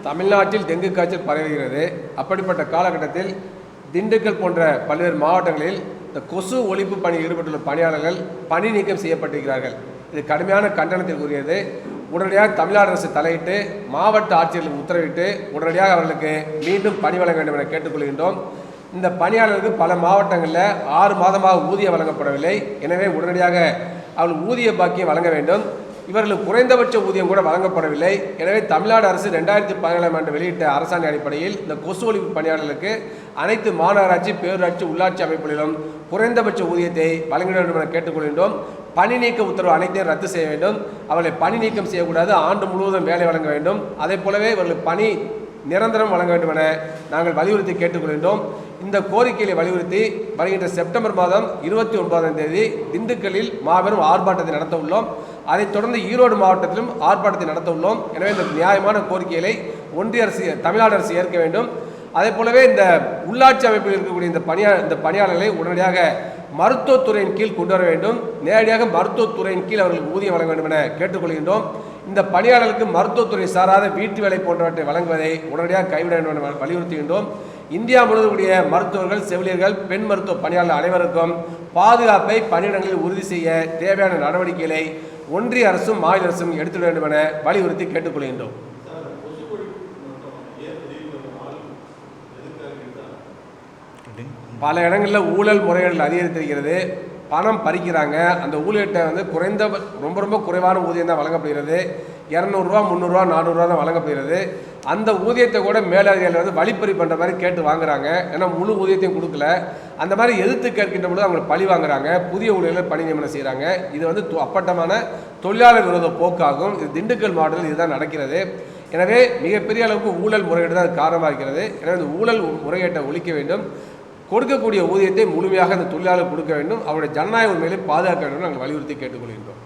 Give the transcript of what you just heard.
தமிழ்நாட்டில் டெங்கு காய்ச்சல் பரவுகிறது. அப்படிப்பட்ட காலகட்டத்தில் திண்டுக்கல் போன்ற பல்வேறு மாவட்டங்களில் இந்த கொசு ஒழிப்பு பணியில் ஈடுபட்டுள்ள பணியாளர்கள் பணி நீக்கம் செய்யப்பட்டிருக்கிறார்கள். இது கடுமையான கண்டனத்திற்குரியது. உடனடியாக தமிழ்நாடு அரசு தலையிட்டு மாவட்ட ஆட்சியர்களுக்கு உத்தரவிட்டு உடனடியாக அவர்களுக்கு மீண்டும் பணி வழங்க வேண்டும் என கேட்டுக்கொள்கின்றோம். இந்த பணியாளர்களுக்கு பல மாவட்டங்களில் 6 மாதமாக ஊதியம் வழங்கப்படவில்லை. எனவே உடனடியாக அவர்கள் ஊதிய பாக்கியம் வழங்க வேண்டும். இவர்களுக்கு குறைந்தபட்ச ஊதியம் கூட வழங்கப்படவில்லை. எனவே தமிழ்நாடு அரசு 2017ஆம் ஆண்டு வெளியிட்ட அரசாணை அடிப்படையில் இந்த கொசு ஒழிப்பு பணியாளர்களுக்கு அனைத்து மாநகராட்சி, பேரூராட்சி, உள்ளாட்சி அமைப்புகளிலும் குறைந்தபட்ச ஊதியத்தை வழங்க வேண்டும் என கேட்டுக்கொள்கின்றோம். பணி நீக்க உத்தரவு அனைத்தையும் ரத்து செய்ய வேண்டும். அவர்களை பணி நீக்கம் செய்யக்கூடாது. ஆண்டு முழுவதும் வேலை வழங்க வேண்டும். அதே போலவே இவர்களுக்கு பணி நிரந்தரம் வழங்க வேண்டும் என நாங்கள் வலியுறுத்தி கேட்டுக்கொள்கின்றோம். இந்த கோரிக்கையை வலியுறுத்தி வருகின்ற செப்டம்பர் மாதம் 29ஆம் தேதி திண்டுக்கல்லில் மாபெரும் ஆர்ப்பாட்டத்தை நடத்த உள்ளோம். அதைத் தொடர்ந்து ஈரோடு மாவட்டத்திலும் ஆர்ப்பாட்டத்தை நடத்த உள்ளோம். எனவே இந்த நியாயமான கோரிக்கைகளை ஒன்றிய அரசு, தமிழ்நாடு அரசு ஏற்க வேண்டும். அதே போலவே இந்த உள்ளாட்சி அமைப்பில் இருக்கக்கூடிய இந்த பணியாளர்களை உடனடியாக மருத்துவத்துறையின் கீழ் கொண்டு வர வேண்டும். நேரடியாக மருத்துவத்துறையின் கீழ் அவர்களுக்கு ஊதியம் வழங்க வேண்டும் என கேட்டுக்கொள்கின்றோம். இந்த பணியாளர்களுக்கு மருத்துவத்துறை சாராத வீட்டு வேலை போன்றவற்றை வழங்குவதை உடனடியாக கைவிட வேண்டும் என வலியுறுத்துகின்றோம். இந்தியா முழுவதுடைய மருத்துவர்கள், செவிலியர்கள், பெண் மருத்துவ பணியாளர் அனைவருக்கும் பாதுகாப்பை பணியிடங்களில் உறுதி செய்ய தேவையான நடவடிக்கைகளை ஒன்றிய அரசும் மாநில அரசும் எடுத்துட வேண்டும் என வலியுறுத்தி கேட்டுக்கொள்கின்றோம். பல இடங்களில் ஊழல் முறைகள் அதிகரித்திருக்கிறது. பணம் பறிக்கிறாங்க. அந்த ஊழியர்கிட்ட ரொம்ப குறைவான ஊதியம் தான் வழங்கப்படுகிறது. 200 ரூபா, 300 ரூபா, 400 ரூபா தான் வழங்கப்படுகிறது. அந்த ஊதியத்தை கூட மேலதிகாரிகள் வழிப்பறி பண்ணுற மாதிரி கேட்டு வாங்குறாங்க. ஏன்னா முழு ஊதியத்தையும் கொடுக்கல. அந்த மாதிரி எதிர்த்து கேட்கின்ற பொழுது அவங்க பழி வாங்குறாங்க. புதிய ஊழியர்கள் பணி நியமனம் செய்கிறாங்க. இது அப்பட்டமான தொழிலாளர் விரோத போக்காகும். இது திண்டுக்கல் மாவட்டத்தில் இதுதான் நடக்கிறது. எனவே மிகப்பெரிய அளவுக்கு ஊழல் முறையீடு தான் காரணமாக இருக்கிறது. எனவே இந்த ஊழல் முறையீட்டை ஒழிக்க வேண்டும். கொடுக்கக்கூடிய ஊதியத்தை முழுமையாக அந்த தொழிலாளர் கொடுக்க வேண்டும். அவருடைய ஜனநாயக உரிமைகளை பாதுகாக்க வேண்டும் நாங்கள் வலியுறுத்தி கேட்டுக்கொள்கின்றோம்.